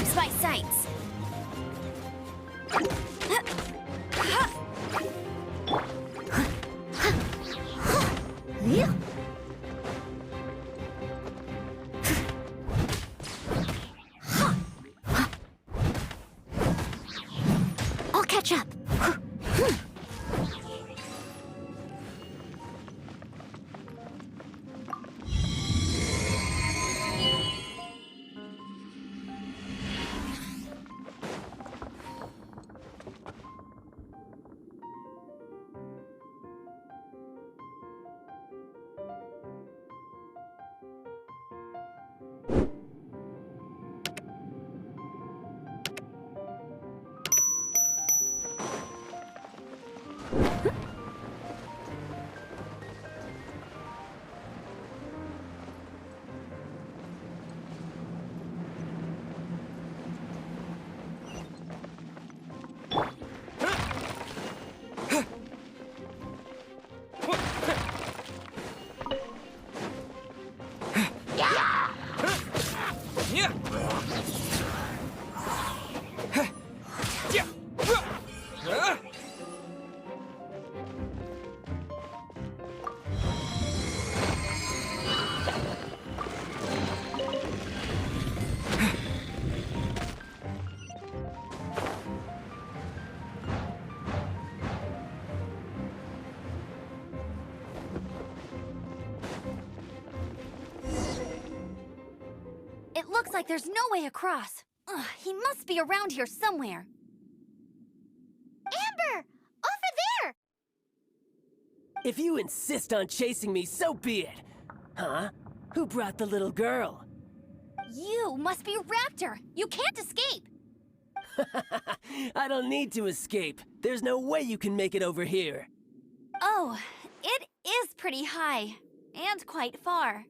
Thanks, my sights. I'll catch up. It looks like there's no way across. Ugh, he must be around here somewhere. Amber! Over there! If you insist on chasing me, so be it. Huh? Who brought the little girl? You must be Raptor. You can't escape. I don't need to escape. There's no way you can make it over here. Oh, it is pretty high. And quite far.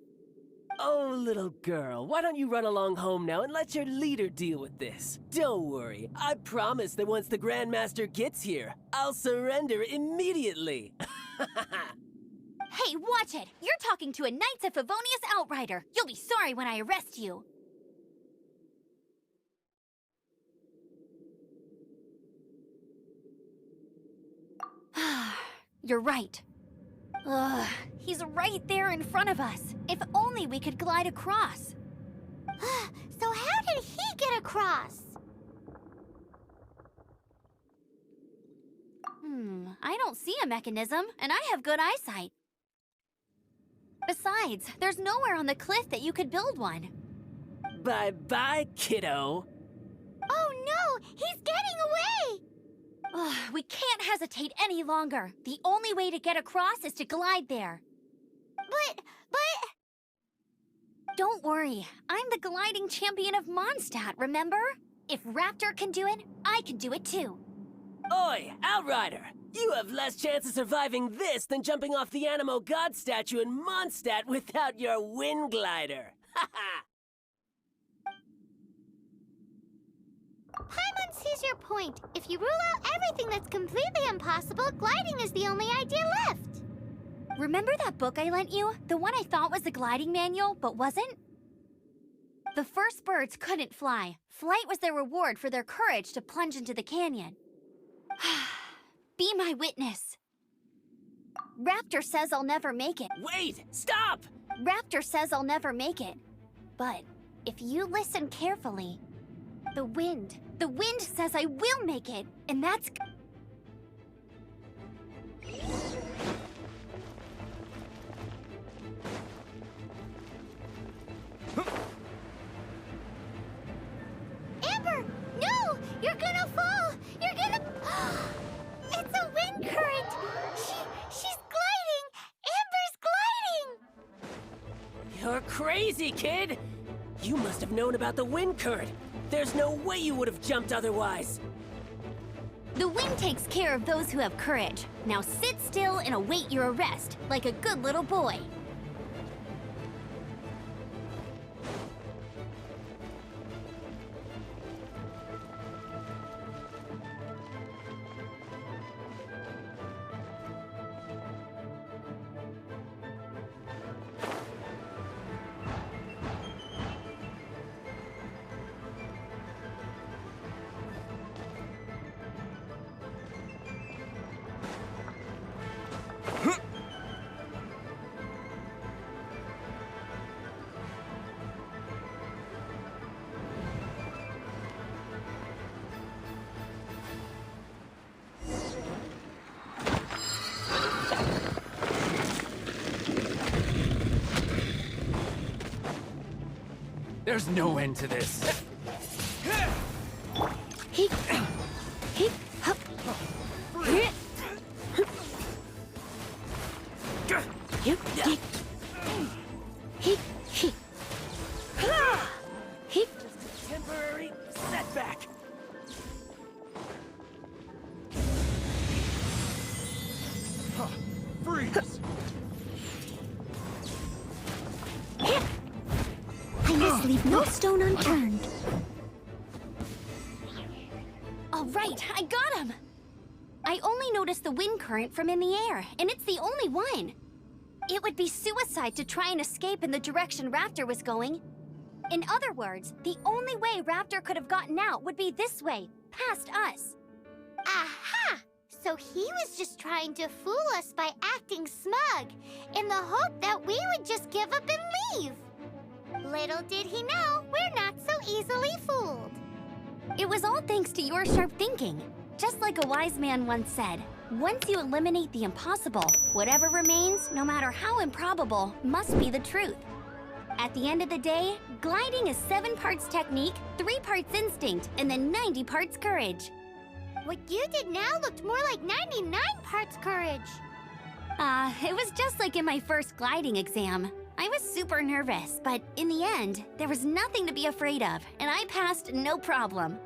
Oh, little girl, why don't you run along home now and let your leader deal with this? Don't worry, I promise that once the Grandmaster gets here, I'll surrender immediately. Hey, watch it! You're talking to a Knights of Favonius outrider. You'll be sorry when I arrest you. You're right. Ugh, he's right there in front of us. If only we could glide across. So how did he get across? I don't see a mechanism, and I have good eyesight. Besides, there's nowhere on the cliff that you could build one. Bye-bye, kiddo. Oh no! He's getting away! Ugh, we can't hesitate any longer. The only way to get across is to glide there. But... Don't worry, I'm the gliding champion of Mondstadt, remember? If Raptor can do it, I can do it too. Oi, Outrider! You have less chance of surviving this than jumping off the Animo God statue in Mondstadt without your wind glider. Haha! Paimon sees your point. If you rule out everything that's completely impossible, gliding is the only idea left. Remember that book I lent you? The one I thought was the gliding manual, but wasn't? The first birds couldn't fly. Flight was their reward for their courage to plunge into the canyon. Be my witness. Raptor says I'll never make it. Wait! Stop! Raptor says I'll never make it. But if you listen carefully, the wind says I will make it, and that's... Amber! No! You're gonna fall! You're gonna... It's a wind current! She's gliding! Amber's gliding! You're crazy, kid! You must have known about the wind current. There's no way you would have jumped otherwise. The wind takes care of those who have courage. Now sit still and await your arrest, like a good little boy. There's no end to this. He, hup. He, Temporary setback. Freeze! I must leave no stone unturned. All right, I got him! I only noticed the wind current from in the air, and it's the only one. It would be suicide to try and escape in the direction Raptor was going. In other words, the only way Raptor could have gotten out would be this way, past us. Aha! So he was just trying to fool us by acting smug, in the hope that we would just give up and leave. Little did he know, we're not so easily fooled. It was all thanks to your sharp thinking. Just like a wise man once said, once you eliminate the impossible, whatever remains, no matter how improbable, must be the truth. At the end of the day, gliding is 7 parts technique, 3 parts instinct, and then 90 parts courage. What you did now looked more like 99 parts courage. It was just like in my first gliding exam. I was super nervous, but in the end, there was nothing to be afraid of, and I passed no problem.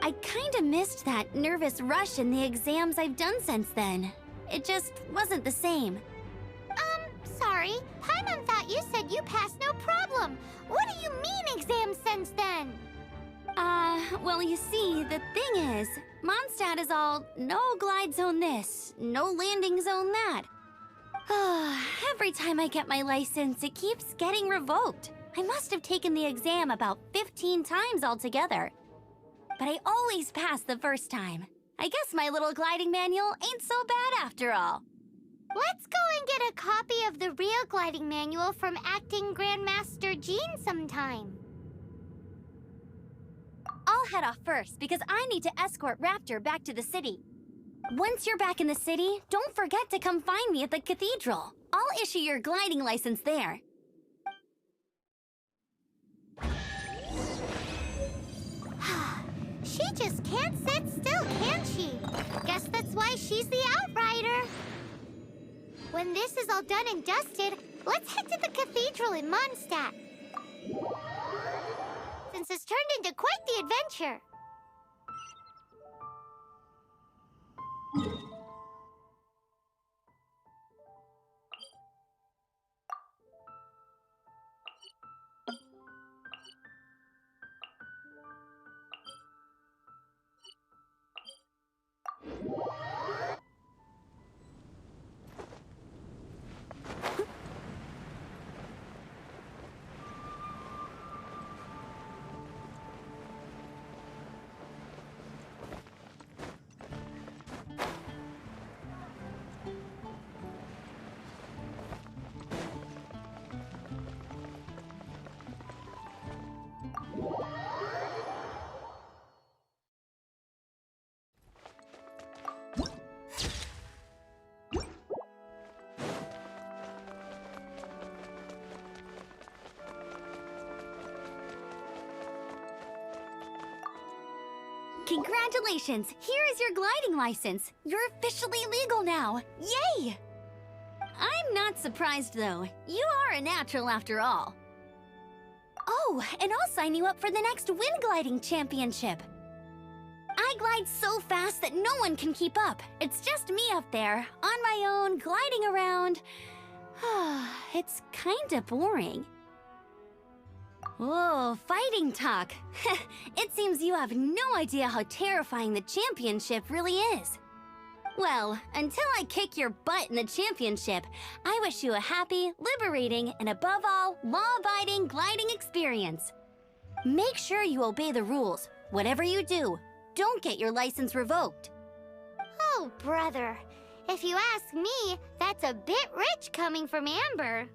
I kinda missed that nervous rush in the exams I've done since then. It just wasn't the same. Sorry. Paimon thought you said you passed no problem. What do you mean exam since then? Well, you see, the thing is, Mondstadt is all no glide zone this, no landing zone that. Every time I get my license, it keeps getting revoked. I must have taken the exam about 15 times altogether. But I always pass the first time. I guess my little gliding manual ain't so bad after all. Let's go and get a copy of the real gliding manual from Acting Grandmaster Jean sometime. I'll head off first because I need to escort Raptor back to the city. Once you're back in the city, don't forget to come find me at the cathedral. I'll issue your gliding license there. She just can't sit still, can she? Guess that's why she's the outrider. When this is all done and dusted, let's head to the cathedral in Mondstadt. Since it's turned into quite the adventure. Congratulations! Here is your gliding license. You're officially legal now. Yay! I'm not surprised, though. You are a natural after all. Oh, and I'll sign you up for the next wind gliding championship. I glide so fast that no one can keep up. It's just me up there, on my own, gliding around. It's kinda boring. Whoa, fighting talk. It seems you have no idea how terrifying the championship really is. Well, until I kick your butt in the championship, I wish you a happy, liberating, and above all, law-abiding gliding experience. Make sure you obey the rules. Whatever you do, don't get your license revoked. Oh, brother. If you ask me, that's a bit rich coming from Amber.